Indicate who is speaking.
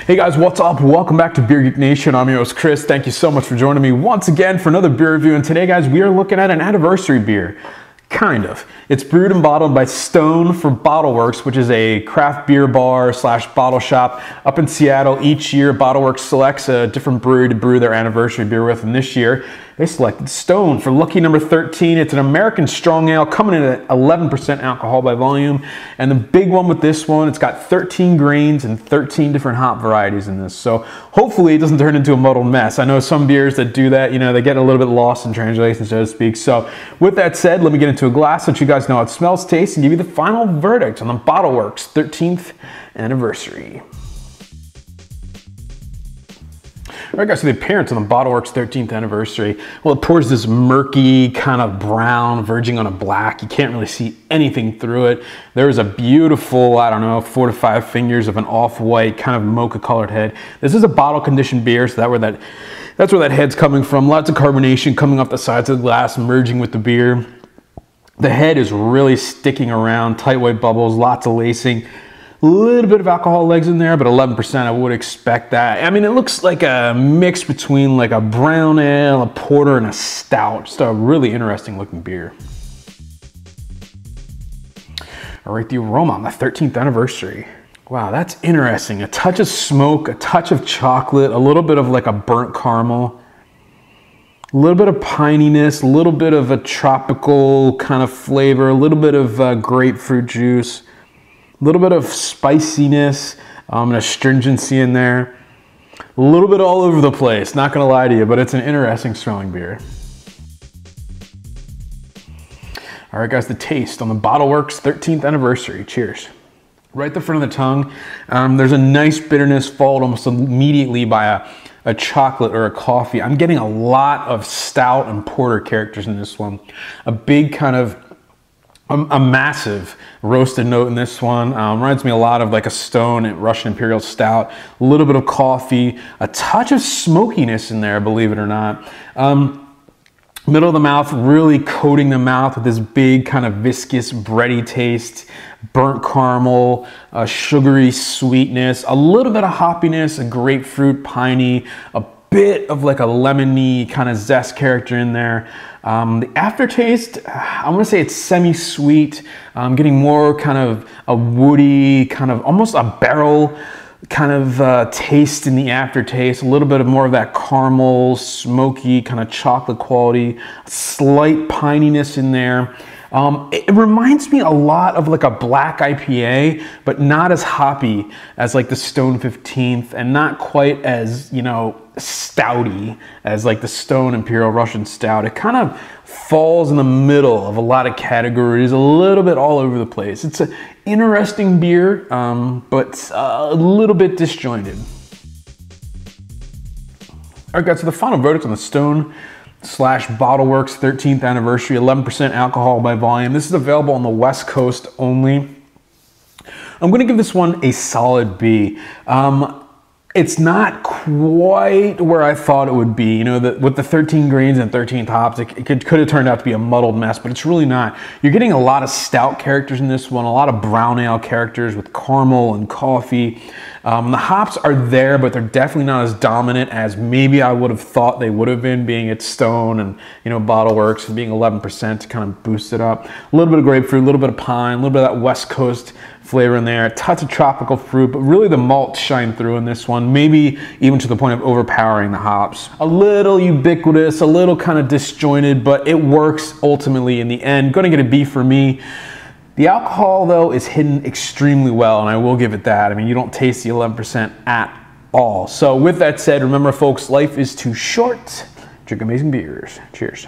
Speaker 1: Hey guys, what's up? Welcome back to Beer Geek Nation. I'm your host Chris. Thank you so much for joining me once again for another beer review. And today, guys, we are looking at an anniversary beer. Kind of. It's brewed and bottled by Stone for Bottleworks, which is a craft beer bar slash bottle shop up in Seattle. Each year, Bottleworks selects a different brewery to brew their anniversary beer with, and this year they selected Stone for lucky number 13. It's an American strong ale coming in at 11% alcohol by volume, and the big one with this one, it's got 13 grains and 13 different hop varieties in this. So hopefully it doesn't turn into a muddled mess. I know some beers that do that, you know, they get a little bit lost in translation, so to speak. So with that said, let me get into a glass, let you guys know how it smells, tastes, and give you the final verdict on the Bottleworks 13th anniversary. All right, guys, so the appearance on the Bottleworks 13th anniversary, well, it pours this murky kind of brown, verging on a black. You can't really see anything through it. There's a beautiful, I don't know, 4 to 5 fingers of an off-white kind of mocha-colored head. This is a bottle-conditioned beer, so that's where that head's coming from. Lots of carbonation coming off the sides of the glass, merging with the beer. The head is really sticking around, tight white bubbles, lots of lacing. A little bit of alcohol legs in there, but 11%, I would expect that. I mean, it looks like a mix between like a brown ale, a porter, and a stout. Just a really interesting looking beer. All right, the aroma on the 13th anniversary. Wow, that's interesting. A touch of smoke, a touch of chocolate, a little bit of like a burnt caramel, a little bit of pininess, a little bit of a tropical kind of flavor, a little bit of grapefruit juice, a little bit of spiciness and astringency in there. A little bit all over the place, not gonna lie to you, but it's an interesting smelling beer. All right, guys, the taste on the Bottleworks 13th anniversary. Cheers. Right at the front of the tongue, there's a nice bitterness followed almost immediately by a chocolate or a coffee. I'm getting a lot of stout and porter characters in this one. A big kind of a massive roasted note in this one. Reminds me a lot of like a Stone Russian Imperial Stout. A little bit of coffee, a touch of smokiness in there, believe it or not. Middle of the mouth, really coating the mouth with this big kind of viscous bready taste, burnt caramel, sugary sweetness, a little bit of hoppiness, a grapefruit, piney, a bit of like a lemony kind of zest character in there. The aftertaste, I'm gonna say it's semi-sweet. I'm getting more kind of a woody, kind of almost a barrel kind of taste in the aftertaste. A little bit of more of that caramel, smoky, kind of chocolate quality, slight pininess in there. It reminds me a lot of like a black IPA, but not as hoppy as like the Stone 15th, and not quite as, you know, stouty as like the Stone Imperial Russian Stout. It kind of falls in the middle of a lot of categories, a little bit all over the place. It's an interesting beer, but a little bit disjointed. All right, guys, so the final verdict on the Stone Bottleworks 13th anniversary, 11% alcohol by volume. This is available on the West Coast only. I'm gonna give this one a solid B. It's not quite where I thought it would be. You know, with the 13 grains and 13 hops, it could have turned out to be a muddled mess, but it's really not. You're getting a lot of stout characters in this one, a lot of brown ale characters with caramel and coffee. The hops are there, but they're definitely not as dominant as maybe I would have thought they would have been, being at Stone and, you know, Bottleworks, and being 11% to kind of boost it up. A little bit of grapefruit, a little bit of pine, a little bit of that West Coast flavor in there, a touch of tropical fruit, but really the malts shine through in this one, maybe even to the point of overpowering the hops. A little ubiquitous, a little kind of disjointed, but it works ultimately in the end. Gonna get a B for me. The alcohol, though, is hidden extremely well, and I will give it that. I mean, you don't taste the 11% at all. So with that said, remember, folks, life is too short. Drink amazing beers. Cheers.